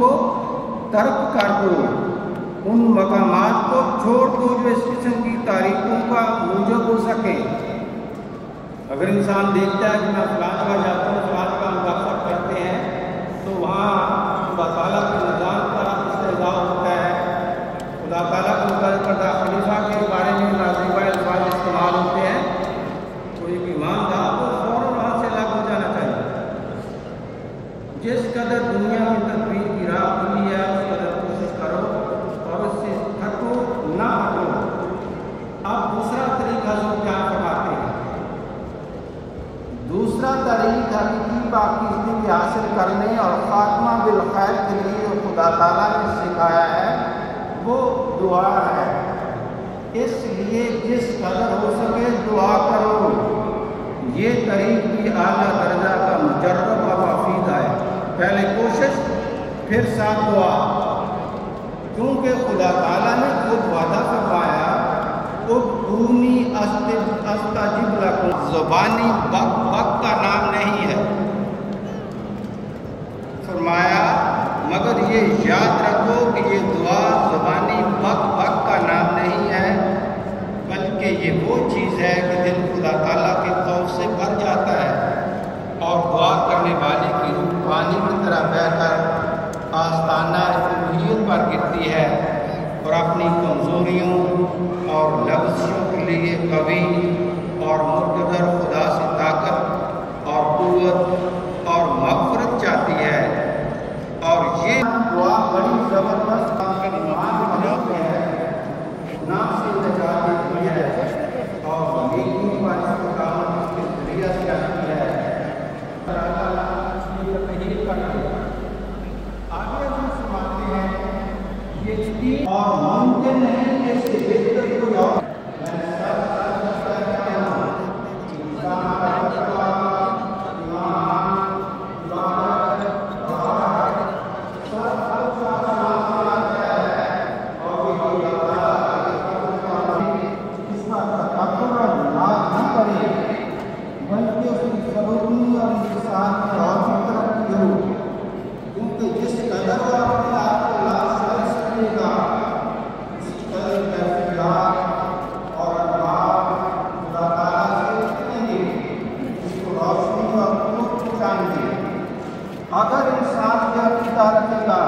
کو ترک کر دو، ان مقامات کو چھوڑ دو جو اس قسم کی تاریخوں کا موجب ہو سکے۔ اگر انسان دیکھتا ہے کہ میں فلاں جگہ جاتا ہوں، فلاں جگہ مداخلت کرتے ہیں تو وہاں خدا تعالیٰ کے نظام کا استحضاء ہوتا ہے، خدا تعالیٰ کو مقرر کردہ خلیفہ کے بارے میں نازیبہ الفاظ استعمال ہوتے ہیں، تو ایک ایماندار کو فوراً وہاں سے الگ ہو جانا چاہیے۔ جس قدر دنیا میں تدبیر کی راہ کھلی ہے اس قدر کوشش کرو اور اس سے ہٹو نہ ہٹو۔ اب دوسرا طریقہ حضور کیا فرماتے ہیں؟ دوسرا طریقہ حقیقی پاکیزگی حاصل کرنے اور خاتمہ بالخیر کے لیے جو خدا تعالیٰ نے سکھایا ہے وہ دعا ہے۔ اس لیے جس قدر ہو سکے دعا کرو۔ یہ طریق بھی اعلیٰ درجہ کا مجرب و مفید ہے۔ پہلے کوشش پھر ساتھ دعا، کیونکہ خدا تعالیٰ نے خود وعدہ فرمایا ادعونی استجب لکم، زبانی بک بک کا نام نہیں ہے، فرمایا مگر یہ یاد رکھو کہ یہ دعا زبانی بک بک کا نام نہیں ہے، بلکہ یہ وہ چیز ہے کہ دل خدا تعالیٰ کے خوف سے بھر جاتا ہے اور دعا کرنے والے کی روح پانی کی طرح بہہ کر آستانہ الوہیت پر گرتی ہے اور اپنی کمزوریوں اور لفظوں کے لیے قوی اور مقتدر خدا سے طاقت اور قوت اور مغفرت چاہتی ہے۔ اور یہ دعا بڑی زبردست ہے، گناہ سے نجات دیتی ہے اور نیکی پر استقامت کے ذریعہ سے آتی ہے۔ آگے ہم سماتے ہیں یہ اور ممکن نہیں کہ اس سے بہتر کوئی اور اگر انسان یہ عقیدہ رکھے گا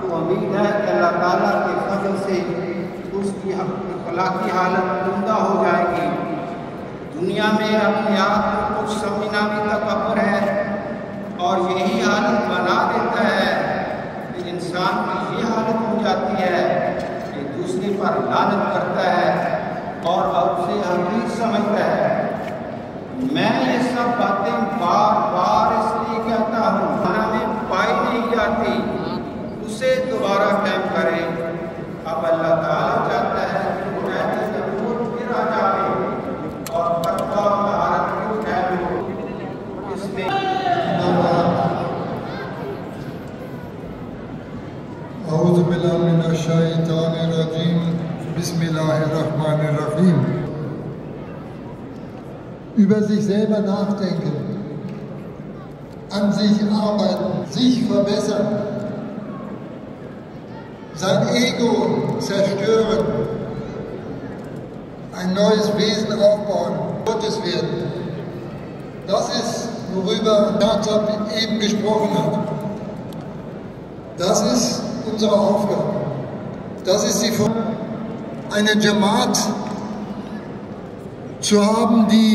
تو امید ہے کہ اللہ تعالیٰ کے فضل سے اس کی اخلاقی حالت عمدہ ہو جائے گی۔ دنیا میں اپنے آپ کو کچھ سمجھنا بھی تکبر ہے اور یہی حالت بنا دیتا ہے کہ انسان کی یہ حالت ہو جاتی ہے کہ دوسرے پر لعنت کرتا ہے اور اب سے حقیق سمجھتا ہے۔ میں یہ سب باتیں بار بار اس لیے کہتا ہوں، کھانا میں پائی نہیں جاتی، اسے دوبارہ قائم کریں۔ اب اللہ تعالیٰ چاہتا ہے کہ وہ ایسی ضرورت پھر آ جائے اور تقویٰ و طہارت کی قائم ہو۔ اس میں اعوذ باللہ من الشیطان الرجیم، بسم اللہ الرحمن الرحیم۔ Über sich selber nachdenken, an sich arbeiten, sich verbessern, sein Ego zerstören, ein neues Wesen aufbauen, Gottes werden. Das ist, worüber Jakob eben gesprochen hat. Das ist unsere Aufgabe. Das ist die Aufgabe, eine Jamaat zu haben, die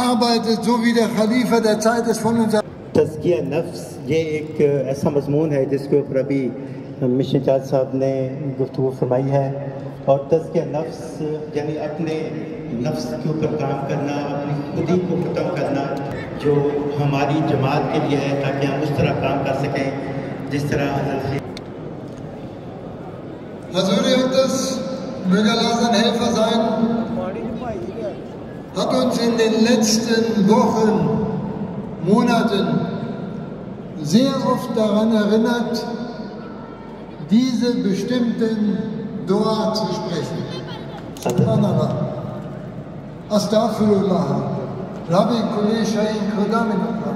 arbeitet, so wie der Khalifa der Zeit ist von uns. تزکیہ نفس یہ ایک ایسا مضمون ہے جس کے اوپر ابھی مشن چاچ صاحب نے گفتگو فرمائی ہے، اور تزکیہ نفس یعنی اپنے نفس کے اوپر کام کرنا، اپنی خودی کو ختم کرنا، جو ہماری جماعت کے لیے ہے تاکہ ہم اس طرح کام کر سکیں جس طرح Hazur Yildiz, möge Allah sein Helfer sein, hat uns in den letzten Wochen, Monaten sehr oft daran erinnert, diese bestimmten Dua zu sprechen. Subhanallah, Astaghfirullah, Rabbi Kulli Shayin Khudaminullah,